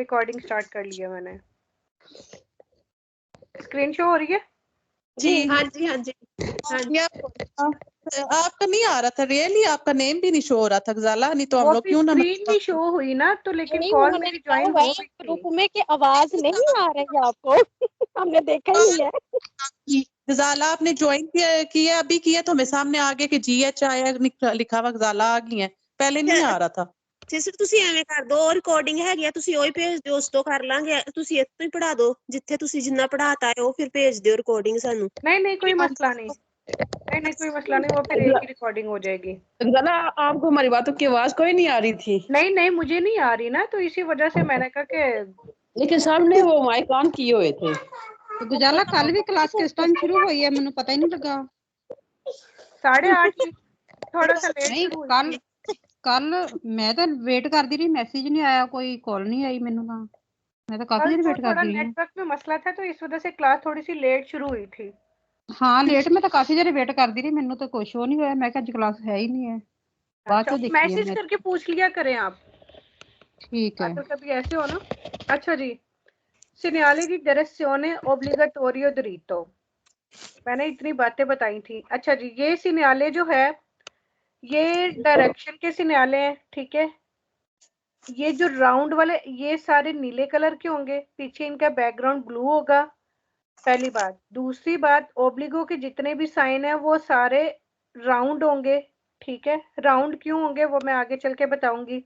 Recording start कर लिया मैंने। स्क्रीन शो हो रही है जी? हाँ जी हाँ जी हाँ जी। आपका नहीं आ रहा था रियली, आपका नेम भी नहीं शो हो रहा था गजाला, नहीं तो हम लोग क्यों ना स्क्रीन भी शो हुई ना, तो लेकिन कॉल मेरी ज्वाइन हो गई थी ग्रुप में कि आवाज नहीं आ रही है आपको। हमने देखा ही नहीं है। गजाला आपने ज्वाइन किया अभी किया तो हमें सामने आगे कि GH आया लिखा हुआ, गजाला आ गई है, पहले नहीं आ रहा था। ਸਿਸਟਰ ਤੁਸੀਂ ਐਵੇਂ ਕਰ ਦੋ, ਰਿਕਾਰਡਿੰਗ ਹੈਗੀ ਆ, ਤੁਸੀਂ ਉਹੀ ਭੇਜ ਦਿਓ, ਉਸ ਤੋਂ ਕਰ ਲਾਂਗੇ। ਤੁਸੀਂ ਇੱਥੋਂ ਹੀ ਪੜਾ ਦਿਓ, ਜਿੱਥੇ ਤੁਸੀਂ ਜਿੰਨਾ ਪੜਾਤਾ ਹੈ ਉਹ ਫਿਰ ਭੇਜ ਦਿਓ ਰਿਕਾਰਡਿंग ਸਾਨੂੰ। नहीं कोई मसला नहीं, नहीं कोई मसला नहीं, वो फिर एक ही रिकॉर्डिंग हो जाएगी। गला आपको हमारी बातों की आवाज कोई नहीं आ रही थी? नहीं मुझे नहीं आ रही ना, तो इसी वजह से मैंने कहा कि लेकिन सामने वो माइक ऑन किए हुए थे। तो गुजाला कल भी क्लास किस टाइम शुरू हुई है, मैंने पता ही नहीं लगा। 8:30 थोड़ा सा लेट नहीं शुरू हुई थी। कल मैं तो वेट करती रही, मैसेज नहीं आया, कोई कॉल नहीं आई मैनू, मैं तो काफी देर वेट करती रही। नेटवर्क में मसला था तो इस वजह से क्लास थोड़ी सी लेट शुरू हुई थी। हाँ लेट, मैं तो काफी देर वेट करती रही, मैनू तो कुछ हो नहीं हुआ, मैं क्या क्लास है ही नहीं है। बाद अच्छा, मैसेज करके पूछ लिया करें आप। ठीक है। तो कभी ऐसे हो ना। अच्छा जी, segnale di direzione obbligatorio diritto, मैंने इतनी बातें बताई थी। अच्छा जी, ये सिन्याले जो है ये डायरेक्शन के सिन्याले हैं, ठीक है। ये जो राउंड वाले ये सारे नीले कलर के होंगे, पीछे इनका बैकग्राउंड ब्लू होगा, पहली बात। दूसरी बात, ओब्लिगो के जितने भी साइन है वो सारे राउंड होंगे, ठीक है। राउंड क्यों होंगे वो मैं आगे चल के बताऊंगी,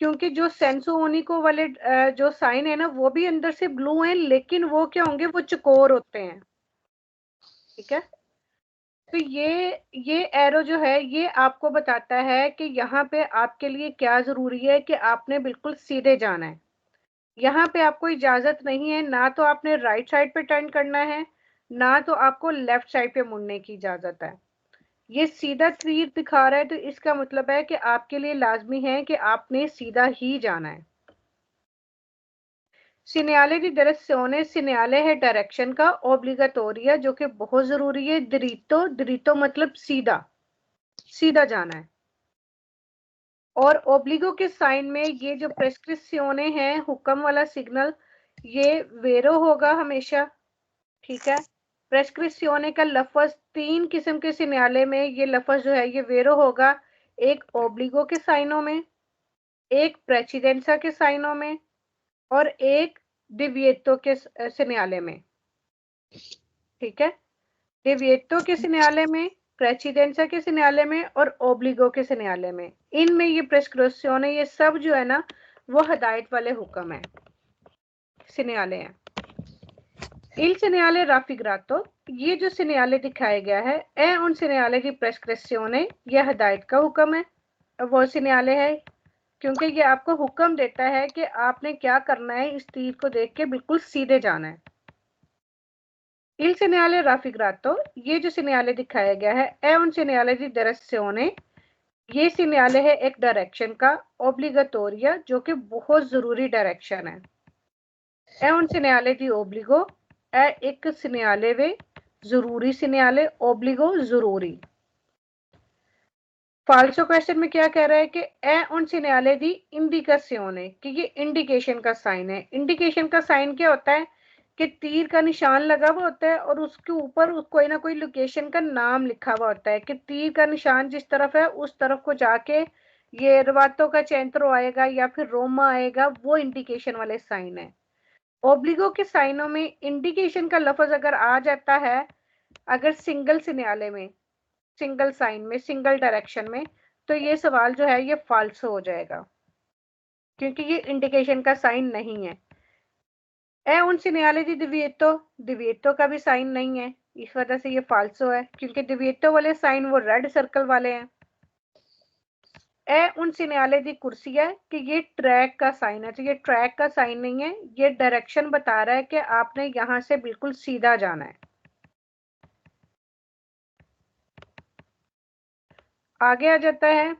क्योंकि जो सेंसो ओनिको वाले जो साइन है ना वो भी अंदर से ब्लू हैं, लेकिन वो क्या होंगे, वो चकोर होते हैं, ठीक है। तो ये एरो जो है ये आपको बताता है कि यहाँ पे आपके लिए क्या जरूरी है कि आपने बिल्कुल सीधे जाना है। यहाँ पे आपको इजाजत नहीं है, ना तो आपने राइट साइड पे टर्न करना है, ना तो आपको लेफ्ट साइड पे मुड़ने की इजाजत है। ये सीधा तीर दिखा रहा है, तो इसका मतलब है कि आपके लिए लाजमी है कि आपने सीधा ही जाना है। सिन्याले दी direzione, सिन्याले है डायरेक्शन का, ओब्लिगाटोरिया जो कि बहुत जरूरी है, दिरीतो, दिरीतो मतलब सीधा, सीधा जाना है। और ओब्लिगो के साइन में ये जो प्रेस्क्रिप्शने हैं, हुक्म वाला सिग्नल, ये वेरो होगा हमेशा, ठीक है। प्रेस्क्रिप्शने का लफ्ज 3 किस्म के सिन्याले में ये लफ्ज जो है ये वेरो होगा, एक ओब्लिगो के साइनों में, एक प्रेसिडेंसा के साइनों में, और एक डिविएटो के सिन्याले में, ठीक है। डिविएटो के सिन्याले में, प्रेसिडेंसा के सिन्याले में और ओब्लिगो के सिन्याले में, इनमें ये प्रेस्क्रिप्शन है, ये सब जो है ना वो हदायत वाले हुक्म है, सिन्याले हैं। इल सिन्याले राफिग्रातो, ये जो सिन्याले दिखाया गया है ए उन सिन्याले की प्रेस्क्रिप्शन, ये हदायत का हुक्म है, वो सिन्याले है, क्योंकि ये आपको हुक्म देता है कि आपने क्या करना है, इस तीर को देख के बिल्कुल सीधे जाना है। इल सिन्याले राफिग्रातो, ये जो सिन्याले दिखाया गया है ए उन सिन्याले दी direzione, ये सिन्याले है एक डायरेक्शन का, ओब्लिगाटोरिया जो कि बहुत जरूरी डायरेक्शन है। ए उन सिन्याले दी ओब्लिगो, ए एक सिन्याले वे जरूरी सिन्याले, ओब्लिगो जरूरी। फाल्सो क्वेश्चन में क्या कह रहा है कि ए उन सिन्याले दी इंडिकेशियोने, कि ये इंडिकेशन का साइन है। इंडिकेशन का साइन क्या होता है कि तीर का निशान लगा हुआ होता है और उसके ऊपर कोई ना कोई लोकेशन का नाम लिखा हुआ होता है कि तीर का निशान जिस तरफ है उस तरफ को जाके ये रवातो का चेंत्रो आएगा या फिर रोमा आएगा, वो इंडिकेशन वाले साइन है। ओब्लिगो के साइनों में इंडिकेशन का लफ्ज अगर आ जाता है, अगर सिंगल सिन्याले में, सिंगल साइन में, सिंगल डायरेक्शन में, तो ये सवाल जो है ये फाल्सो हो जाएगा, क्योंकि ये इंडिकेशन का साइन नहीं है। ए उन सिन्याले दी डिविएटो, डिविएटो का भी साइन नहीं है, इस वजह से ये फाल्सो है, क्योंकि डिविएटो वाले साइन वो रेड सर्कल वाले हैं। ए उन सिन्याले दी कुर्सी है कि ये ट्रैक का साइन है, तो ये ट्रैक का साइन नहीं है, ये डायरेक्शन बता रहा है कि आपने यहां से बिल्कुल सीधा जाना है। आगे आ जाता है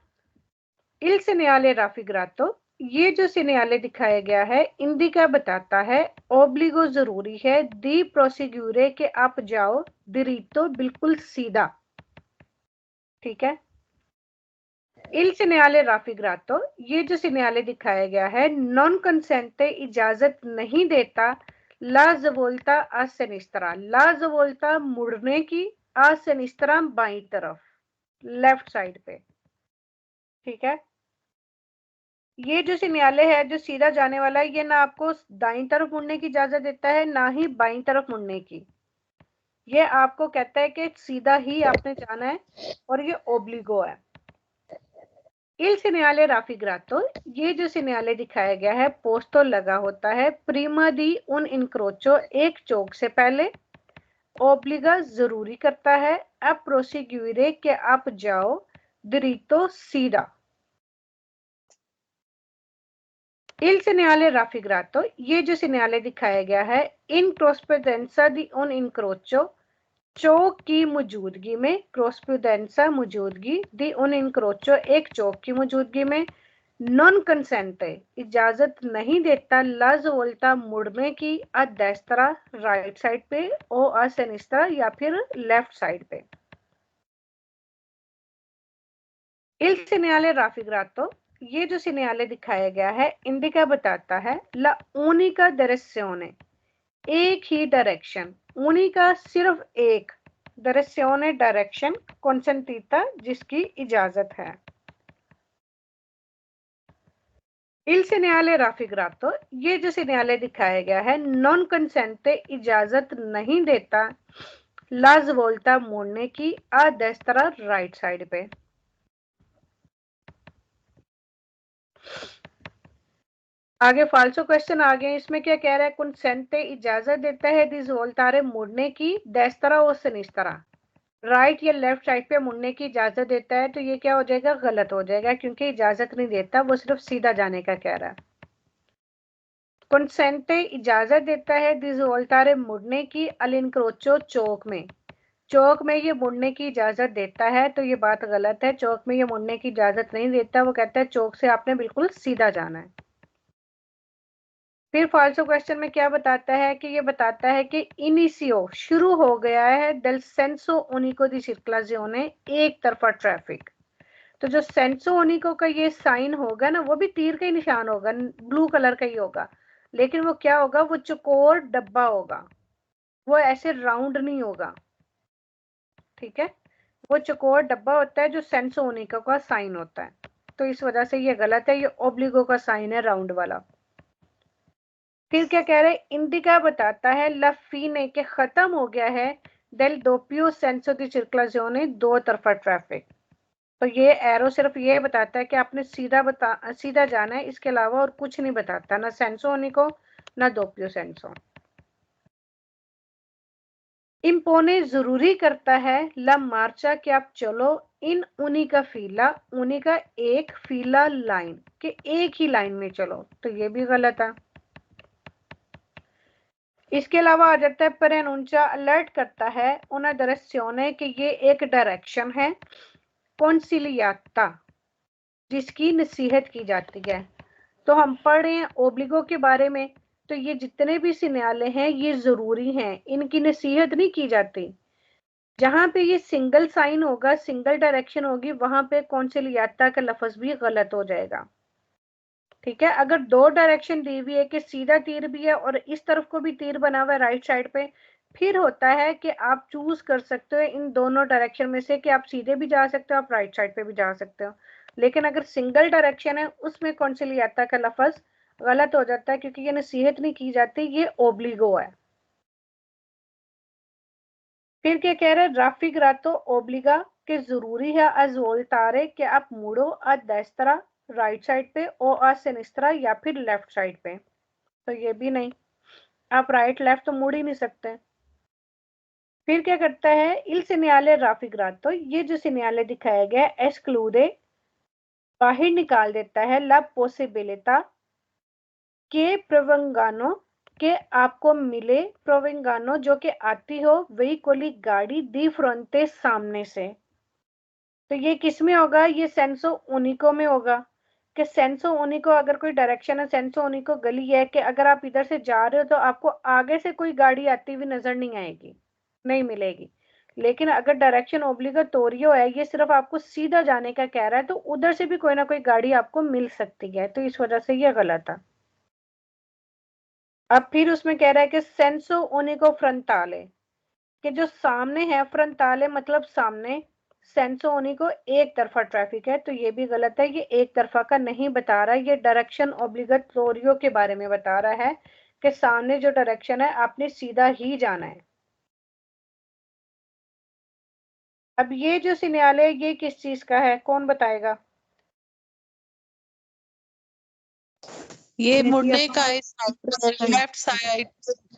इल सिन्याले राफिग्रातो, ये जो सिन्याले दिखाया गया है इंडिका बताता है ओब्लिगो जरूरी है, दी प्रोसीग्यूरे के आप जाओ, दिरीतो बिल्कुल सीधा, ठीक है। Il segnale raffigurato, ये जो segnale दिखाया गया है नॉन कंसेंटे इजाजत नहीं देता ला जवोल्ता आ सिनिस्त्रा, ला जवोल्ता मुड़ने की, आ सिनिस्त्रा बाई तरफ लेफ्ट साइड पे। ठीक है, ये जो सिग्नल है जो सीधा जाने वाला है ये ना आपको दाईं तरफ मुड़ने की इजाजत देता है ना ही बाईं तरफ मुड़ने की, ये आपको कहता है कि सीधा ही आपने जाना है और ये ओब्लिगो है। Il segnale raffigurato, ये जो सिग्नल दिखाया गया है पोस्तो लगा होता है प्रीमा दी उन इनक्रोचो, एक चौक से पहले, ओब्लिगा जरूरी करता है, अब प्रोसीग्यूरे के आप जाओ, दिरीतो सीधा। Il segnale raffigurato, ये जो सिग्नल दिखाया गया है इन क्रॉसपेडेंसा दी उन इनक्रोचो, चौक की मौजूदगी में, क्रॉसपेडेंसा मौजूदगी, दी उन इनक्रोचो एक चौक की मौजूदगी में, नॉन कंसेंटे इजाजत नहीं देता ला जवोल्ता मुड़ने की, अ डेस्त्रा राइट साइड पे, ओ अ सिनिस्त्रा या फिर लेफ्ट साइड पे। Il segnale raffigurato, ये जो सिग्नल दिखाया गया है इंडिका बताता है ला उनिका डायरेक्शिone, एक ही डायरेक्शन, उनिका सिर्फ एक, डायरेक्शिone डायरेक्शन, consentita जिसकी इजाजत है। Il segnale raffigurato, ये जो सिग्नल दिखाया गया है नॉन कंसेंटे इजाजत नहीं देता ला जवोल्ता मोड़ने की, आ डेस्त्रा राइट साइड पे। आगे फाल्सो क्वेश्चन आ गए, इसमें क्या कह रहा है कंसेंटे इजाजत देता है दी जवोल्तारे मुड़ने की, डेस्त्रा और सिनिस्त्रा राइट या लेफ्ट साइड पे मुड़ने की इजाजत देता है, तो ये क्या हो जाएगा गलत हो जाएगा क्योंकि इजाजत नहीं देता, वो सिर्फ सीधा जाने का कह रहा है। कंसेंटे इजाजत देता है दी जवोल्तारे मुड़ने की, अल इनक्रोचो चौक में, चौक में ये मुड़ने की इजाजत देता है, तो ये बात गलत है, चौक में ये मुड़ने की इजाजत नहीं देता, वो कहता है चौक से आपने बिल्कुल सीधा जाना है। फिर फाल्सो क्वेश्चन में क्या बताता है कि ये बताता है कि इनिशियो शुरू हो गया है del senso unico di circolazione, एक तरफा ट्रैफिक। तो जो सेंसो unico का ये साइन होगा ना वो भी तीर का ही निशान होगा, ब्लू कलर का ही होगा, लेकिन वो क्या होगा, वो चौकोर डब्बा होगा, वो ऐसे राउंड नहीं होगा। ठीक है, वो चौकोर डब्बा होता है जो सेंसो unico का साइन होता है, तो इस वजह से ये गलत है, ये ओब्लिगो का साइन है राउंड वाला। फिर क्या कह रहे हैं, इंडिका बताता है लफीने के खत्म हो गया है del doppio senso di circolazione, दो तरफा ट्रैफिक। तो ये एरो सिर्फ ये बताता है कि आपने सीधा जाना है, इसके अलावा और कुछ नहीं बताता, ना सेंसो unico ना दोपियो सेंसो। इम्पोने जरूरी करता है ला मार्चा कि आप चलो इन उनी का फीला, उनी का एक फीला लाइन के एक ही लाइन में चलो, तो ये भी गलत है। इसके अलावा आ जाता है प्रेनुंचा अलर्ट करता है उन डायरेक्शिone कि ये एक डायरेक्शन है, कॉन्सिलियाता जिसकी नसीहत की जाती है। तो हम पढ़ रहे हैं ओब्लिगो के बारे में, तो ये जितने भी सिग्नल हैं ये जरूरी हैं, इनकी नसीहत नहीं की जाती। जहां पे ये सिंगल साइन होगा, सिंगल डायरेक्शन होगी, वहां पे कॉन्सिलियाता का लफ्ज भी गलत हो जाएगा। ठीक है, अगर दो डायरेक्शन दी हुई है कि सीधा तीर भी है और इस तरफ को भी तीर बना हुआ है राइट साइड पे, फिर होता है कि आप चूज कर सकते हो इन दोनों डायरेक्शन में से कि आप सीधे भी जा सकते हो, आप राइट साइड पे भी जा सकते हो। लेकिन अगर सिंगल डायरेक्शन है उसमें कॉन्सिलियाता का लफ्ज गलत हो जाता है क्योंकि ये नसीहत नहीं की जाती, ये ओब्लिगो है। फिर क्या कह रहे हैं, राफिग्रातो ओब्लिगा के जरूरी है अजोल्तारे कि आप मुड़ो अ डेस्त्रा राइट साइड पे, ओ अ सिनिस्त्रा या फिर लेफ्ट साइड पे, तो ये भी नहीं, आप राइट लेफ्ट तो मुड़ ही नहीं सकते। फिर क्या करता है, इल सिग्नale raffigurato, ये जो सिग्नल दिखाया गया है एस्क्लूडे बाहर निकाल देता है ला पोसिबिलिटा के प्रोवेंगानो के आपको मिले, प्रोवेंगानो जो कि आती हो वही कोली गाड़ी दी फ्रंटे सामने से, तो ये किस में होगा, ये सेंसो उनिको में होगा कि सेंसो उनिको अगर कोई डायरेक्शन है, सेंसो उनिको गली है कि अगर आप इधर से जा रहे हो तो आपको आगे से कोई गाड़ी आती हुई नजर नहीं आएगी, नहीं मिलेगी। लेकिन अगर डायरेक्शन ओब्लिगाटोरियो है, ये सिर्फ आपको सीधा जाने का कह रहा है, तो उधर से भी कोई ना कोई गाड़ी आपको मिल सकती है, तो इस वजह से ये गलत है। अब फिर उसमें कह रहा है कि सेंसो उनिको फ्रंटाले, कि जो सामने है फ्रंटाले मतलब सामने, सेंसो उनिको एक तरफा ट्रैफिक है, तो ये भी गलत है, ये एक तरफा का नहीं बता रहा है, ये डायरेक्शन ओब्लिगाटोरियो के बारे में बता रहा है कि सामने जो डायरेक्शन है आपने सीधा ही जाना है। अब ये जो सिग्नल है ये किस चीज का है, कौन बताएगा? ये मुड़ने का लेफ्ट साइड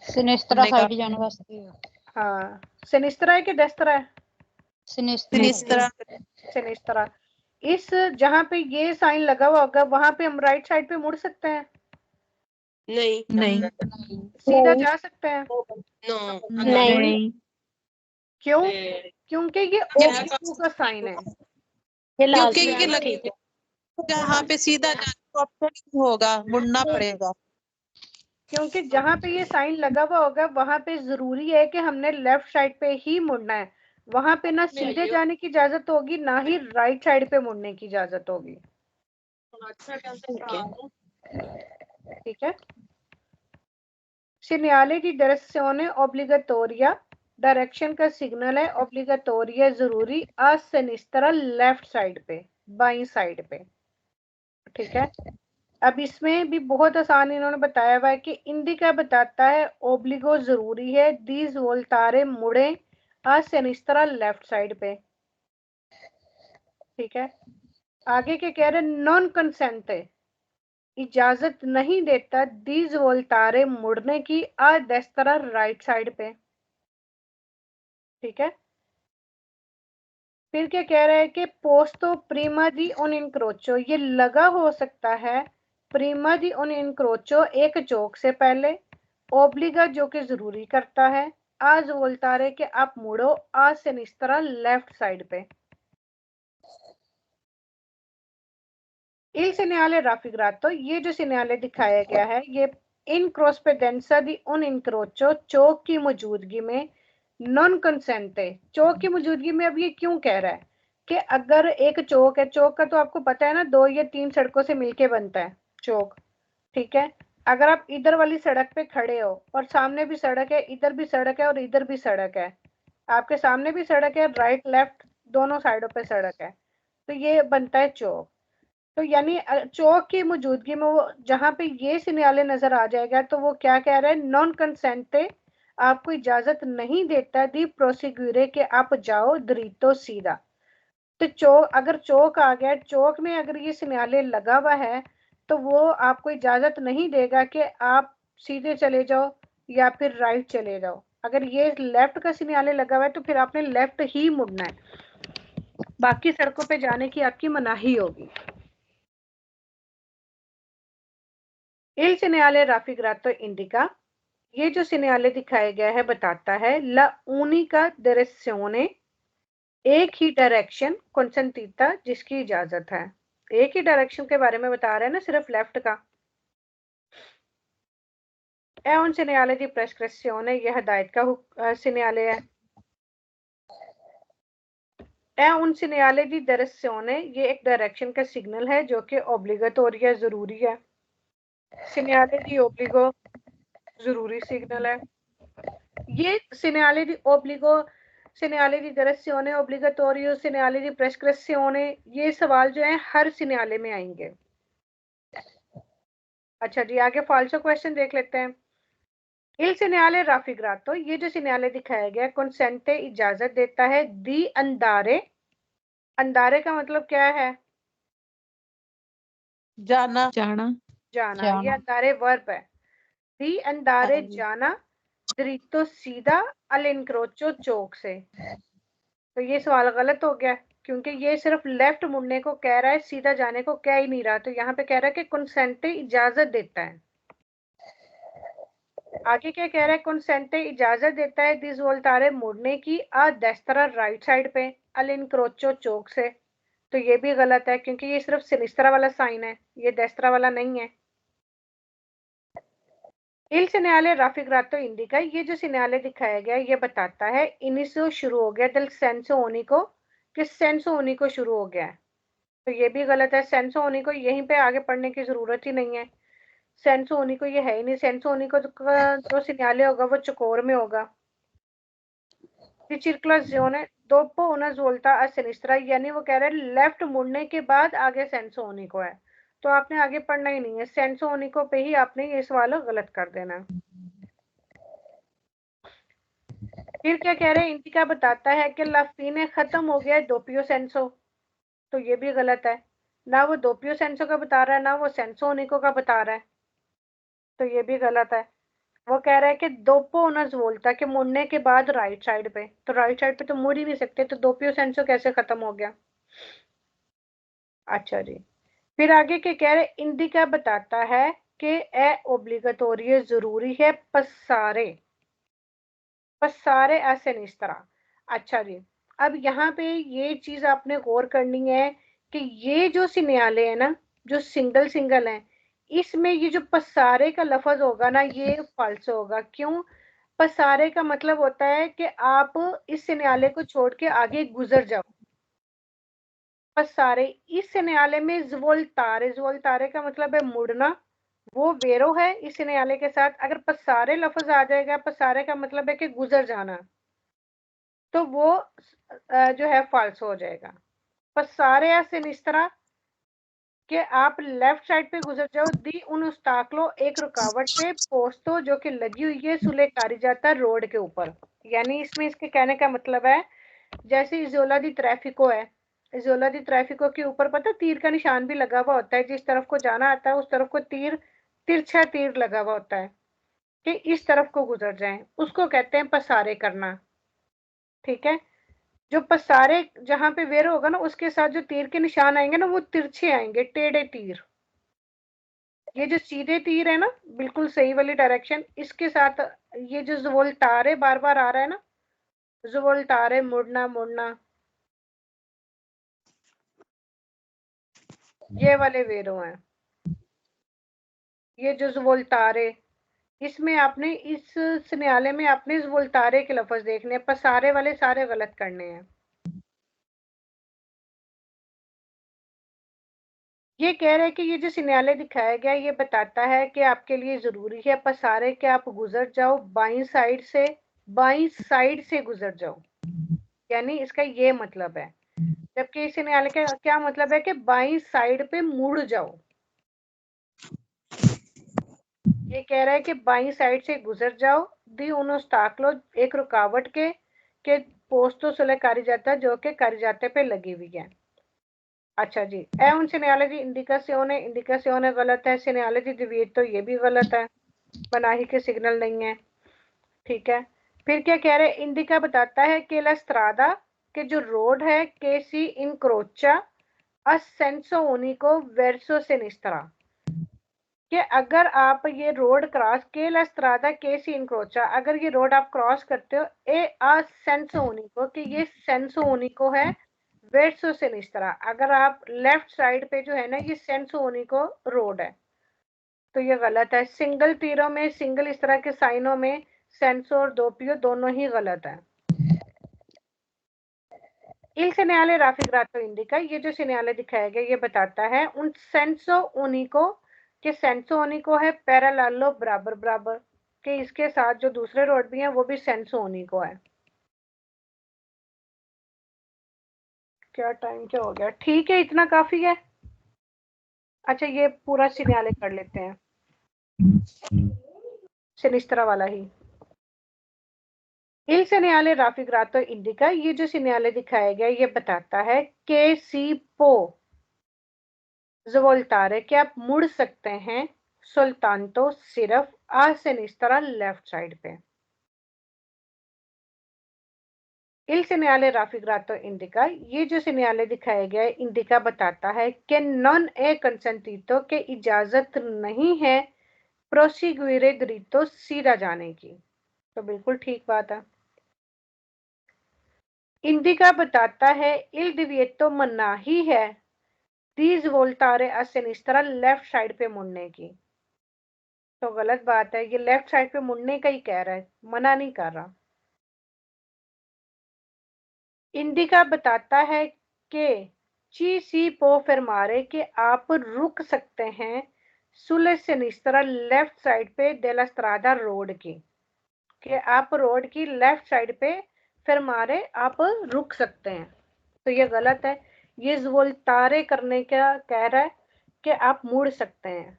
सिनेस्त्रा साइड जाने वास्ते। हाँ, सिनिस्त्रा है कि डेस्त्रा है? सिनिस्त्रा। सिनिस्त्रा। इस जहाँ पे ये साइन लगा हुआ होगा वहां पे हम राइट साइड पे मुड़ सकते हैं? नहीं। सीधा जा सकते हैं? नहीं। क्यों? क्योंकि ये ओब्लिक्यू का साइन है। क्योंकि ये यहाँ पे सीधा जाने का ऑप्शन नहीं होगा, मुड़ना पड़ेगा। क्योंकि जहाँ पे ये साइन लगा हुआ होगा वहां पे जरूरी है कि हमने लेफ्ट साइड पे ही मुड़ना है, वहां पे ना सीधे जाने की इजाजत होगी ना ही राइट साइड पे मुड़ने की इजाजत होगी। ठीक है। segnale di direzione obbligatoria, direction का सिग्नल है, ओब्लिगाटोरिया जरूरी, आ सिनिस्त्रा लेफ्ट साइड पे, बाई साइड पे। ठीक है। अब इसमें भी बहुत आसान इन्होंने बताया हुआ है कि इंडिका बताता है ओब्लिगो जरूरी है, दीज वोल्टारे मुड़े, आ सिनिस्त्रा लेफ्ट साइड पे। ठीक है। आगे के कह रहे नॉन कंसेंट है, इजाजत नहीं देता दीज वोल्टारे मुड़ने की, आ डेस्त्रा राइट साइड पे। ठीक है। फिर क्या कह रहा है कि पोस्तो प्रीमा दी उन इनक्रोचो, ये लगा हो सकता है प्रीमा दी उन इनक्रोचो एक चौक से पहले, ओब्लिगा जो कि जरूरी करता है, आज बोलता रहे कि आप मुड़ो, आज से निस्तरा लेफ्ट साइड पे। il segnale raffigurato, ये जो सिग्नल दिखाया गया है ये इन क्रॉसपेडेंसा दी उन इनक्रोचो, चौक की मौजूदगी में, नॉन कंसेंटे, चौक की मौजूदगी में। अब ये क्यों कह रहा है कि अगर एक चौक है, चौक का तो आपको पता है ना, 2 या 3 सड़कों से मिलके बनता है चौक। ठीक है। अगर आप इधर वाली सड़क पे खड़े हो और सामने भी सड़क है, इधर भी सड़क है और इधर भी सड़क है, आपके सामने भी सड़क है, राइट लेफ्ट दोनों साइडों पे सड़क है, तो ये बनता है चौक। तो यानी चौक की मौजूदगी में वो जहां पे ये सिग्नल नजर आ जाएगा तो वो क्या कह रहा है, नॉन कंसेंटे, आपको इजाजत नहीं देता दी प्रोसिक्यूरे के आप जाओ दरीतो सीधा। तो चौक, अगर चौक आ गया, चौक में अगर ये सिग्नल लगा हुआ है तो वो आपको इजाजत नहीं देगा कि आप सीधे चले जाओ या फिर राइट चले जाओ। अगर ये लेफ्ट का सिग्नल लगा हुआ है तो फिर आपने लेफ्ट ही मुड़ना है, बाकी सड़कों पे जाने की आपकी मनाही होगी। il segnale raffigurato indica, ये जो सिग्नल दिखाया गया है बताता है la unica direzione, एक ही डायरेक्शन consentita, जिसकी इजाजत है। एक ही डायरेक्शन के बारे में बता रहे हैं ना, सिर्फ लेफ्ट का। è un segnale di prescrizione, ये हदायत का सिग्नल है। è un segnale di direzione, ये एक डायरेक्शन का सिग्नल है जो कि ओब्लिगाटोरिया जरूरी है। segnale di obbligo जरूरी सिग्नल है। ये segnale di obbligo, segnale di direzione obbligatorio, segnale di prescrizione, ये सवाल जो है हर सिग्नल में आएंगे। अच्छा जी, आगे फाल्सो क्वेश्चन देख लेते हैं। il segnale raffigurato, ये जो सिग्नल दिखाया गया consente, इजाजत देता है, दी अंदारे, अंदारे का मतलब क्या है? जाना। जाना। ये अंदारे वर्ब है। दी अंदारे जाना, दरीतो सीधा, अल इनक्रोचो चौक से। तो ये सवाल गलत हो गया क्योंकि ये सिर्फ लेफ्ट मुड़ने को कह रहा है, सीधा जाने को कह ही नहीं रहा। तो यहाँ पे कह रहा है कि कंसेंटे इजाजत देता है। आगे क्या कह रहा है, कंसेंटे इजाजत देता है दिस वोल्टारे मुड़ने की, आ डेस्त्रा राइट साइड पे, अल इनक्रोचो चौक से। तो ये भी गलत है क्योंकि ये सिर्फ सिनिस्त्रा वाला साइन है, ये डेस्त्रा वाला नहीं है। Il segnale raffigurato indica, ये जो सिग्नल दिखाया गया ये बताता है इनिशियो शुरू हो गया, del senso unico कि senso unico शुरू हो गया है, तो ये भी गलत है। senso unico यहीं पे आगे पढ़ने की जरूरत ही नहीं है, senso unico ये है ही नहीं। senso unico जो सिग्नल होगा वो चकोर में होगा। circolazione dopo una svolta a sinistra, यानी वो कह रहे हैं लेफ्ट मुड़ने के बाद आगे senso unico है, तो आपने आगे पढ़ना ही नहीं है, senso unico पे ही आपने ये सवाल गलत कर देना है। फिर क्या कह रहे हैं, इंडिका बताता है कि लाफीने खत्म हो गया है दोपियो सेंसो, तो ये भी गलत है, ना वो दोपियो सेंसो का बता रहा है ना वो सेंसो उनिको का बता रहा है, तो ये भी गलत है। वो कह रहा है कि दोपो ओनर्स बोलता है कि मुड़ने के बाद राइट साइड पे, तो राइट साइड पे तो मुड़ ही नहीं सकते, तो दोपियो सेंसो कैसे खत्म हो गया। अच्छा जी, फिर आगे के कह रहे इंडिका बताता है कि ए ओब्लिगेटोरी जरूरी है पसारे, पसारे ऐसे नहीं इस तरह। अच्छा जी, अब यहाँ पे ये चीज आपने गौर करनी है कि ये जो सिन्याले है ना, जो सिंगल सिंगल है, इसमें ये जो पसारे का लफ्ज होगा ना ये फाल्स होगा। क्यों? पसारे का मतलब होता है कि आप इस सिन्याले को छोड़ के आगे गुजर जाओ। पसारे, इस सिन्याले में ज़्वोल्तारे, ज़्वोल्तारे का मतलब है मुड़ना, वो वेरो है इस सिन्याले के साथ। अगर पसारे लफ्ज आ जाएगा, पसारे का मतलब है कि गुजर जाना, तो वो जो है फाल्स हो जाएगा। पसारे या सिनिस्त्रा कि आप लेफ्ट साइड पे गुजर जाओ, दी उन उस्ताकलो एक रुकावट पे पोस्तो जो कि लगी हुई है सुले कारी जाता रोड के ऊपर। यानी इसमें इसके कहने का मतलब है जैसे इजोला दी ट्रैफिको है, इजोला दी ट्रैफिको के ऊपर पता तीर का निशान भी लगा हुआ होता है, जिस तरफ को जाना आता है उस तरफ को तीर, तिरछा तीर लगा हुआ होता है कि इस तरफ को गुजर जाएं, उसको कहते हैं पसारे करना। ठीक है, जो पसारे जहां पे वेर होगा ना उसके साथ जो तीर के निशान आएंगे ना वो तिरछे आएंगे, टेढ़े तीर। ये जो सीधे तीर है ना बिल्कुल सही वाली डायरेक्शन, इसके साथ ये जो ज़्वोल्तारे बार बार आ रहा है ना, ज़्वोल्तारे मुड़ना मुड़ना, ये वाले वेरो हैं। ये जो ज़्वोल्तारे, इसमें आपने इस सिन्याले में आपने ज़्वोल्तारे के लफ्ज देखने हैं, पसारे वाले सारे गलत करने हैं। ये कह रहे हैं कि ये जो सिन्याले दिखाया गया ये बताता है कि आपके लिए जरूरी है पसारे के आप गुजर जाओ बाईं साइड से, बाईं साइड से गुजर जाओ, यानी इसका ये मतलब है। जबकि इस सिन्याले का क्या मतलब है कि बाईं साइड पे मुड़ जाओ। ये कह रहा है कि बाईं साइड से गुजर जाओ, दी उन ताकलो एक रुकावट के पोस्तो सुले कारी जाता जो कि कारी जाते पे लगी हुई है। अच्छा जी, è un segnale di indicazione, indicazione गलत है, segnale di divieto ये भी गलत है, मनाही के सिग्नल नहीं है। ठीक है, फिर क्या कह रहे हैं, इंडिका बताता है कि la strada के जो रोड है che si incrocia a senso unico verso sinistra, कि अगर आप ये रोड क्रॉस के la strada che si incrocia, अगर ये रोड आप क्रॉस करते हो ए a senso unico कि ये senso unico है वेट्सो सिनिस्त्रा, अगर आप लेफ्ट साइड पे जो है ना ये सेंसो उनिको रोड है, तो ये गलत है। सिंगल तीरों में, सिंगल इस तरह के साइनों में सेंसो और दोपियो दोनों ही गलत है। इल सिन्याले राफिग्रातो इंडिका, ये जो सिन्याले दिखाया गया ये बताता है उन सेंसो उनिको के सेंसो उनिको है पैरालालो बराबर बराबर, के इसके साथ जो दूसरे रोड भी हैं वो भी सेंसो उनिको है। क्या टाइम क्या हो गया? ठीक है, इतना काफी है। अच्छा, ये पूरा सिन्याले कर लेते हैं, सिनिस्त्रा वाला ही। इल सिन्याले राफिग्रातो इंडिका, ये जो सिन्याले दिखाया गया ये बताता है के सी पो ज़्वोल्तारे कि आप मुड़ सकते हैं सुल्तानतो सिर्फ आ सिनिस्त्रा लेफ्ट साइड पे। इल सिन्याले राफिग्रातो इंडिका, ये जो सिन्याले दिखाया गया इंडिका बताता है कि नॉन ए कंसेंटीतो के इजाजत नहीं है प्रोसीग्यूरे दरीतो सीधा जाने की, तो बिल्कुल ठीक बात है। इंडिका बताता है इल डिविएटो मनाही है दी ज़्वोल्तारे आ सिनिस्त्रा लेफ्ट साइड पे मुड़ने की, तो गलत बात है, ये लेफ्ट साइड पे मुड़ने का ही कह रहा है, मना नहीं कर रहा। इंडिका बताता है कि ची सी पो फरमारे कि आप रुक सकते हैं सुले सिनिस्त्रा लेफ्ट साइड पे डेला स्ट्रादा रोड की, कि आप रोड की लेफ्ट साइड पे फरमारे आप रुक सकते हैं। तो ये गलत है, ये वोल्टारे करने का कह रहा है कि आप मुड़ सकते हैं।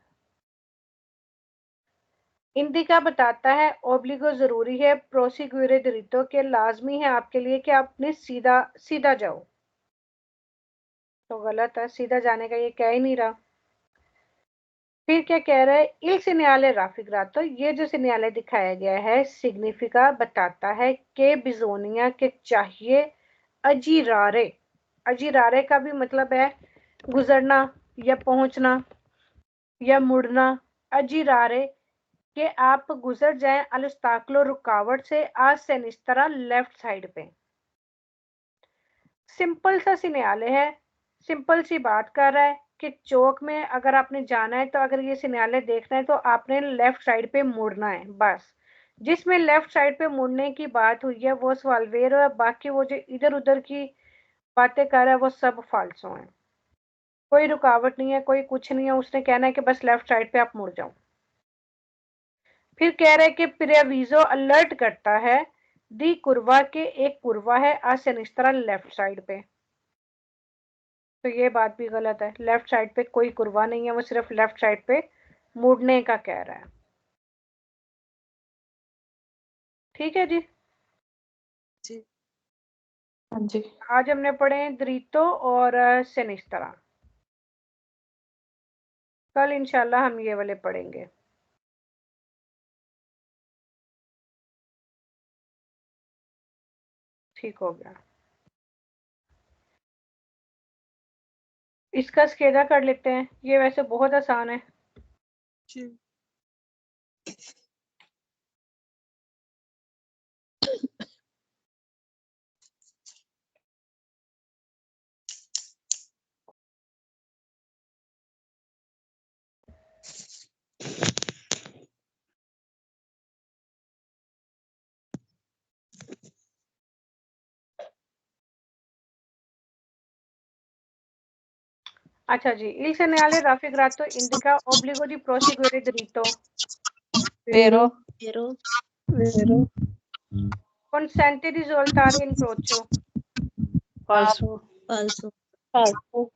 इंडिका बताता है ओब्लिगो जरूरी है, प्रोसिक्यूरे दिरितो के लाजमी है आपके लिए कि आपने सीधा सीधा जाओ। तो गलत है, सीधा जाने का ये कह ही नहीं रहा। फिर क्या कह रहा है, इल सिग्नाले राफिग्रातो, ये जो सिग्नाले दिखाया गया है सिग्निफिका बताता है कि बिजोनिया के चाहिए अजीरारे। अजीरारे का भी मतलब है गुजरना या पहुंचना या मुड़ना। अजीरारे कि आप गुजर जाएं अलस्ताकलो रुकावट से आज सेनिस्त्रा लेफ्ट साइड पे। सिंपल सा सिग्नाले है, सिंपल सी बात कर रहा है कि चौक में अगर आपने जाना है तो अगर ये सिग्नाले देखना है तो आपने लेफ्ट साइड पे मुड़ना है बस। जिसमें लेफ्ट साइड पे मुड़ने की बात हुई है वो सवालवेर है, बाकी वो जो इधर उधर की बातें कर रहा है वो सब फालसो हैं। कोई रुकावट नहीं है, कोई कुछ नहीं है, उसने कहना है कि बस लेफ्ट साइड पे आप मुड़ जाओ। फिर कह रहे हैं कि प्रियावीजो अलर्ट करता है दी कुर्वा के एक कुर्वा है आ सिनिस्त्रा लेफ्ट साइड पे। तो ये बात भी गलत है, लेफ्ट साइड पे कोई कुर्वा नहीं है, वो सिर्फ लेफ्ट साइड पे मुड़ने का कह रहा है। ठीक है जी। जी हाँ जी। आज हमने पढ़े द्रीतो और सिनिस्त्रा, कल इंशाल्लाह हम ये वाले पढ़ेंगे। ठीक हो गया। इसका स्केदा कर लेते हैं, ये वैसे बहुत आसान है। जी अच्छा जी, il segnale raffigurato indica obbligo di proseguire dritto. Vero. Vero. Vero. Consente di svoltare incrocio. Falso. Falso. Falso.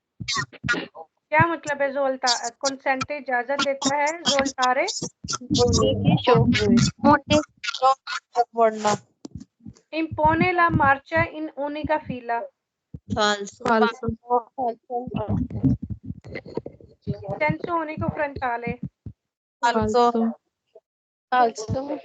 क्या मतलब है जोल्टा? कंसेंट इजाजत देता है जोल्टारे impone la marcia in unica fila. Falso. Falso. Senso unico frontale. Falso. Falso.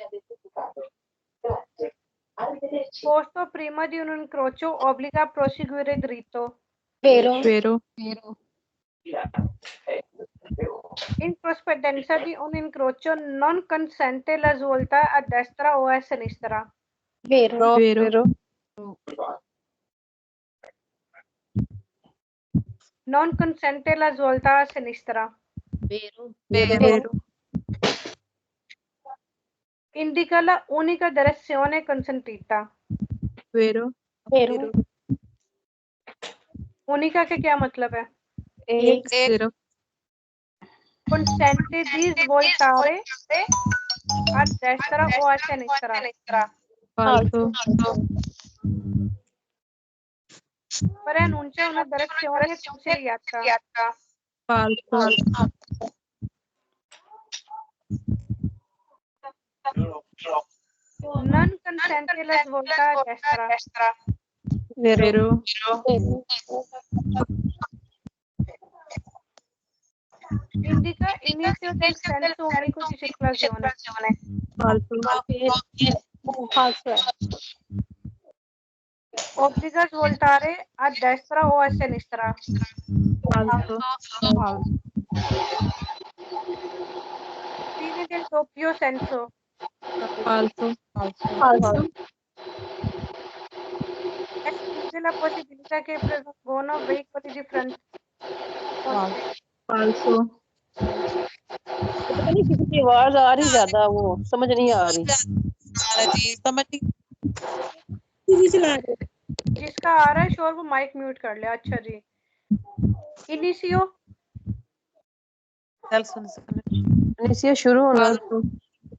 Posto prima di un incrocio obbliga a proseguire dritto. Vero. Vero. Vero. In prospedenza di un incrocio non consente la svolta a destra o a sinistra. Vero. Vero. Non consente la svolta a sinistra. Vero. Vero. Indica la unica direzione consentita. Vero. Vero. उनिका के क्या मतलब है? एक Vero. Consente di svoltare a destra o a sinistra. Falso. Preannuncia una direzione consigliata. Falso. Non consente la svolta a destra. Vero. Indica inizio del senso unico di circolazione. Falso. falso है Obbliga a svoltare a destra o a sinistra. Falso. Fine del doppio senso. Falso. falso Esclude la possibilità che propongono veicoli differenti. Falso. पता नहीं किसकी आवाज आ रही ज्यादा, वो समझ नहीं आ रही। जी समझ नहीं। टीवी चला रहे हो? जिसका आ रहा है शोर वो माइक म्यूट कर ले। अच्छा जी, इनिशियो चल सुन सुन इनिशियो शुरू होना।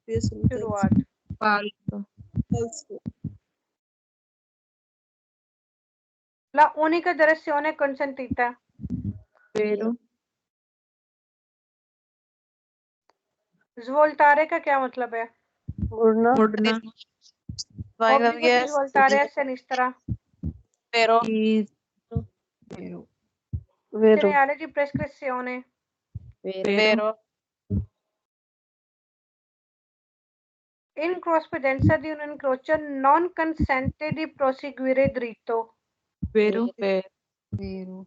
शुरुआत। La unica direzione consentita. Vero. Svoltare का क्या मतलब है? मुड़ना। मुड़ना। Obbligo di svoltare a sinistra. Vero. वेरो Segnale di prescrizione. Vero. In corrispondenza di un incrocio non consente di proseguire dritto. Vero. वेरो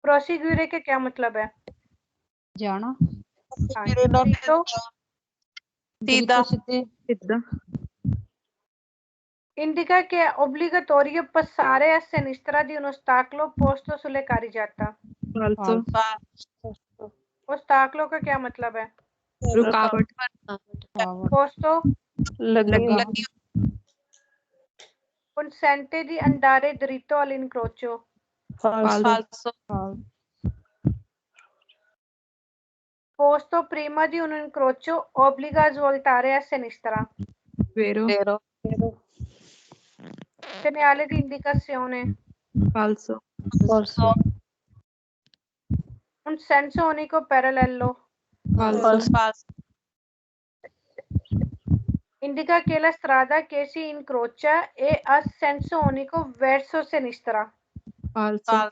Proseguire का क्या मतलब है? जाना। हाँ जी, dritto. सीधा। सीधा। Indica che è obbligatorio passare a sinistra di un ostacolo posto sulle carreggiata. Falso. Ostacolo का क्या मतलब है? रुकावट। Posto लगी। consente di andare dritto all'incrocio. Falso. Posto prima di un incrocio obbliga a svoltare a sinistra. Vero. Segnale di indicazione. Falso. Un senso unico parallelo. Falso. Indica che la strada che si incrocia è a senso unico verso sinistra. Falso.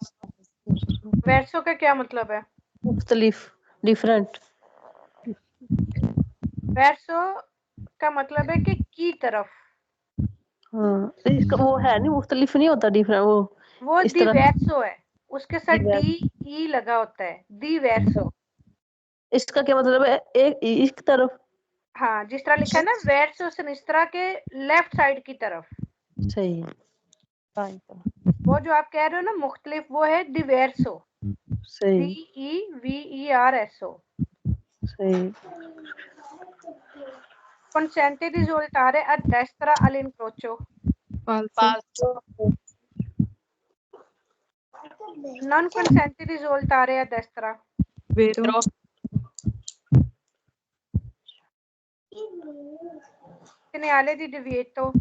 Verso का क्या मतलब है? मुख्तलिफ different. Verso का मतलब है कि की तरफ। हाँ इसका वो है नहीं, मुख्तलिफ नहीं होता, डिफरेंट वो इस तरह। diverso है, उसके साथ डी ई लगा होता है, diverso। इसका क्या मतलब है? एक तरफ। हाँ, जिस तरह लिखा है ना verso sinistra के लेफ्ट साइड की तरफ। सही है। वो जो आप कह रहे हो ना मुख्तलिफ, वो है diverso। सही DEVERSO। सही। Consente di svoltare a destra all'incrocio. Falso. Non consente di svoltare a destra. Vero. Segnale di divieto.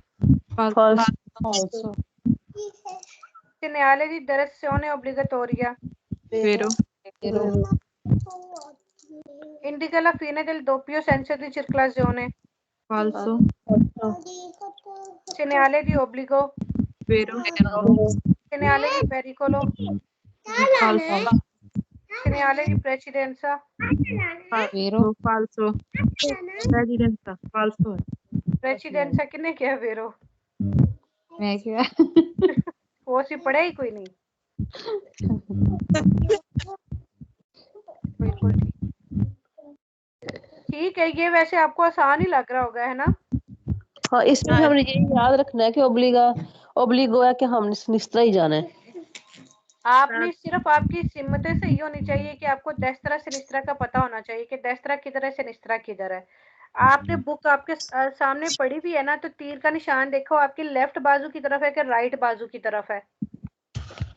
falso Segnale di direzione obbligatoria. Vero. Indica la fine del doppio senso di circolazione. Falso. Segnale di obbligo. Vero. Segnale di pericolo. Falso. Segnale di precedenza. वेरो Falso. Precedenza. Falso. Precedenza किसने किया वेरो? मैं क्या वो सी पढ़े ही कोई नहीं। बिल्कुल ठीक है, ये वैसे आपको आसान ही लग रहा होगा, है ना? हाँ इसमें हमने ये याद रखना है कि ओब्लिगो है कि हमने सिनिस्ट्रा ही जाना है। आपने सिर्फ आपकी सिमतें सही होनी चाहिए कि आपको डेस्त्रा सिनिस्त्रा का पता होना चाहिए कि डेस्त्रा किधर है, सिनिस्त्रा किधर है। आपने बुक आपके सामने पढ़ी भी है ना, तो तीर का निशान देखो आपके लेफ्ट बाजू की तरफ है कि राइट बाजू की तरफ है,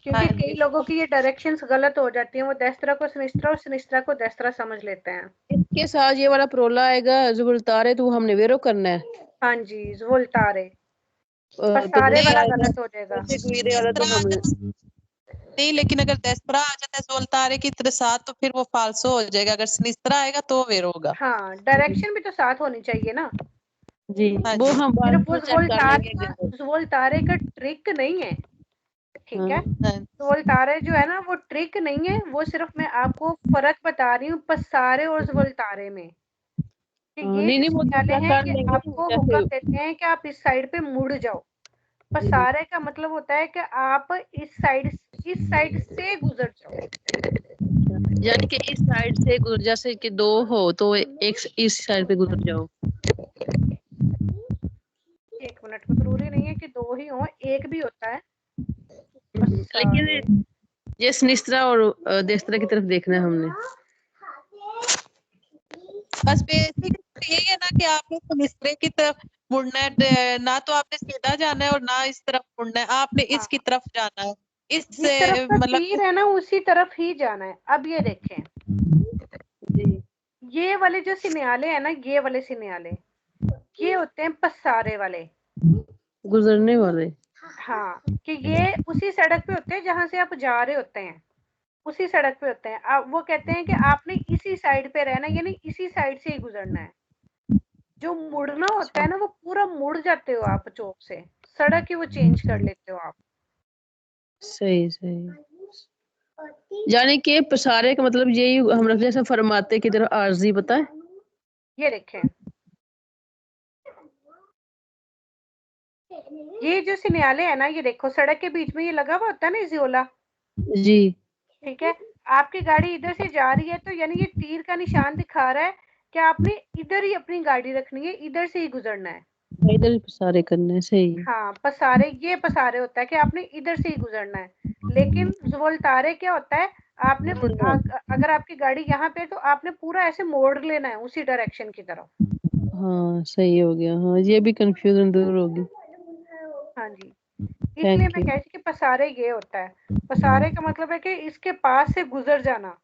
क्योंकि कई लोगों की ये डायरेक्शंस गलत हो जाती हैं। वो डेस्त्रा को सिनिस्त्रा और सिनिस्त्रा को डेस्त्रा समझ लेते हैं। इसके साथ ये वाला प्रोला आएगा जुबुलतारे, तो हमने वेरो करना है। हाँ जी, जुबुलतारे सारे वाला गलत हो जाएगा। नहीं, लेकिन अगर डेस्परा आ जाता है ज़ोल्तारे की तरह साथ, तो फिर वो फाल्सो हो जाएगा। अगर सिनिस्त्रा आएगा तो वेरो होगा। हाँ, डायरेक्शन भी तो साथ होनी चाहिए ना जी। वो हम सिर्फ वो ज़ुवोल्तारे का ट्रिक नहीं है, ठीक है? ज़ुवोल्तारे जो है ना वो ट्रिक नहीं है, वो सिर्फ मैं आपको फर्क बता रही हूँ पसारे और ज़ुवोल्तारे में। कि ये सिग्नल है कि आपको हुक्म देते हैं कि आप इस साइड पे मुड़ जाओ। पसारे का मतलब होता है कि आप इस साइड से गुजर जाओ, यानी कि इस साइड से गुजर, जैसे कि दो हो तो एक इस साइड पे गुजर जाओ। एक मिनट में, जरूरी नहीं है कि दो ही हो, एक भी होता है। लेकिन ये सिनिस्त्रा और देस्त्रा की तरफ देखना है हमने। बस बेसिक यही है ना कि आपने समिस्त्रे की तरफ मुड़ना है, ना तो आपने सीधा जाना है और ना इस तरफ मुड़ना है, आपने इसकी तरफ जाना है। जिस तरफ का मतलब तीर है ना उसी तरफ ही जाना है। अब ये देखें, ये वाले जो सिनियाले हैं ना, ये वाले सिनियाले, ये होते हैं पसारे वाले, गुजरने वाले। हाँ, कि ये उसी सड़क पे होते हैं जहां से आप जा रहे होते हैं, उसी सड़क पे होते हैं। वो कहते हैं कि आपने इसी साइड पे रहना, यानी इसी साइड से ही गुजरना है। जो मुड़ना होता है ना, वो पूरा मुड़ जाते हो आप चौक से, सड़क ही वो चेंज कर लेते हो आप। सही सही। यानी कि पसारे का मतलब यही हम लोग जैसे फरमाते की तरह आरजी बताए। ये देखें, ये जो सिनियाले है ना, ये देखो सड़क के बीच में ये लगा हुआ होता है ना जियोला जी। ठीक है। आपकी गाड़ी इधर से जा रही है तो यानी ये तीर का निशान दिखा रहा है कि आपने इधर ही अपनी गाड़ी रखनी है, इधर से ही गुजरना है। इधर ही पसारे करने हैं, सही। हाँ, पसारे, ये पसारे होता है कि आपने इधर से ही गुजरना है। लेकिन ज़ोलतारे क्या होता है, आपने अगर आपकी गाड़ी यहाँ पे है तो आपने पूरा ऐसे मोड़ लेना है उसी डायरेक्शन की तरफ। हाँ सही हो गया, हाँ ये भी कंफ्यूजन दूर होगी। हाँ जी, इसलिए थैंक मैं यू। कह रही थी कि पसारे ये होता है। पसारे का मतलब है कि इसके पास से गुजर जाना।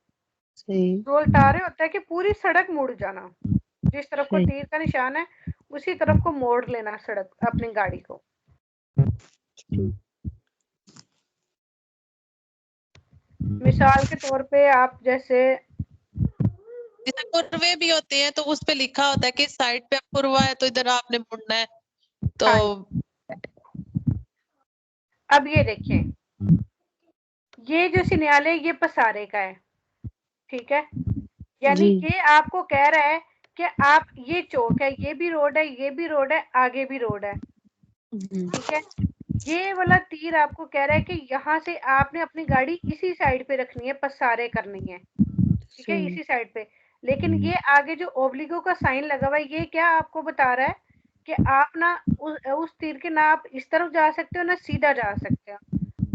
सही ज़ोलतारे होता है कि पूरी सड़क मुड़ जाना, जिस तरफ को सही। तीर का निशान है उसी तरफ को मोड़ लेना सड़क, अपनी गाड़ी को। मिसाल के तौर पे आप जैसे कुरवे भी होते हैं तो उस पे लिखा होता है कि साइड पे कुरवा है तो इधर आपने मुड़ना है। तो अब ये देखें, ये जो सिनियाले ये पसारे का है, ठीक है। यानी जी। ये आपको कह रहा है कि आप, ये चौक है, ये भी रोड है, ये भी रोड है, आगे भी रोड है, ठीक है। ये वाला तीर आपको कह रहा है कि यहाँ से आपने अपनी गाड़ी इसी साइड पे रखनी है, पसारे करनी है, ठीक है, इसी साइड पे। लेकिन ये आगे जो ओब्लिगो का साइन लगा हुआ है, ये क्या आपको बता रहा है कि आप ना उस तीर के ना आप इस तरफ जा सकते हो ना सीधा जा सकते हो,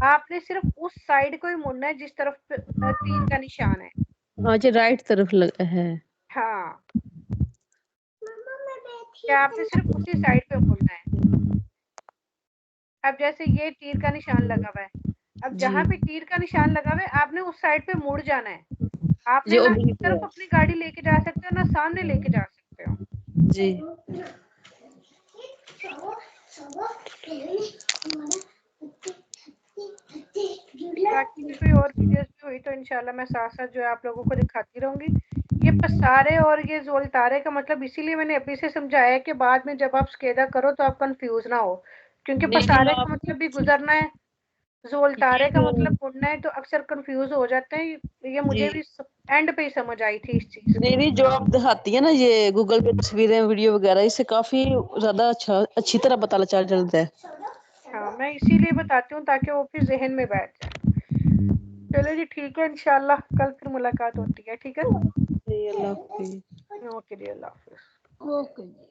आपने सिर्फ उस साइड को ही मुड़ना है जिस तरफ तीर का निशान है। हाँ जी, राइट तरफ लगा है। हाँ, क्या आपने सिर्फ उसी साइड पे मुड़ना है। अब जैसे ये तीर का निशान लगा हुआ है, अब जहाँ पे तीर का निशान लगा हुआ है आपने उस साइड पे मुड़ जाना है। आपने जो ना इस तरफ अपनी गाड़ी लेके जा सकते हो ना सामने लेके जा सकते हो। जी। बाकी भी कोई और वीडियोस भी हुई तो इंशाल्लाह मैं साथ साथ जो है आप लोगों को दिखाती रहूंगी। ये पसारे और ये ज़ोलतारे का मतलब इसीलिए मैंने अभी से समझाया है कि बाद में जब आप स्केदा करो तो आप कंफ्यूज ना हो, क्योंकि पसारे का मतलब भी गुजरना है, ज़ोलतारे का मतलब मुड़ना है, तो अक्सर कंफ्यूज हो जाते हैं। ये मुझे भी एंड पे ही समझ आई थी इस चीज की। नहीं जो आप दिखाती है ना ये गूगल पे तस्वीरें वीडियो वगैरह, इससे काफी ज्यादा अच्छी तरह पता चलता है। हाँ, मैं इसीलिए बताती हूँ ताकि वो फिर जहन में बैठ जाए। चलो जी ठीक है, इंशाल्लाह कल फिर मुलाकात होती है, ठीक है। अल्लाह हाफिज। ओके जी, अल्लाह हाफिज। ओके जी।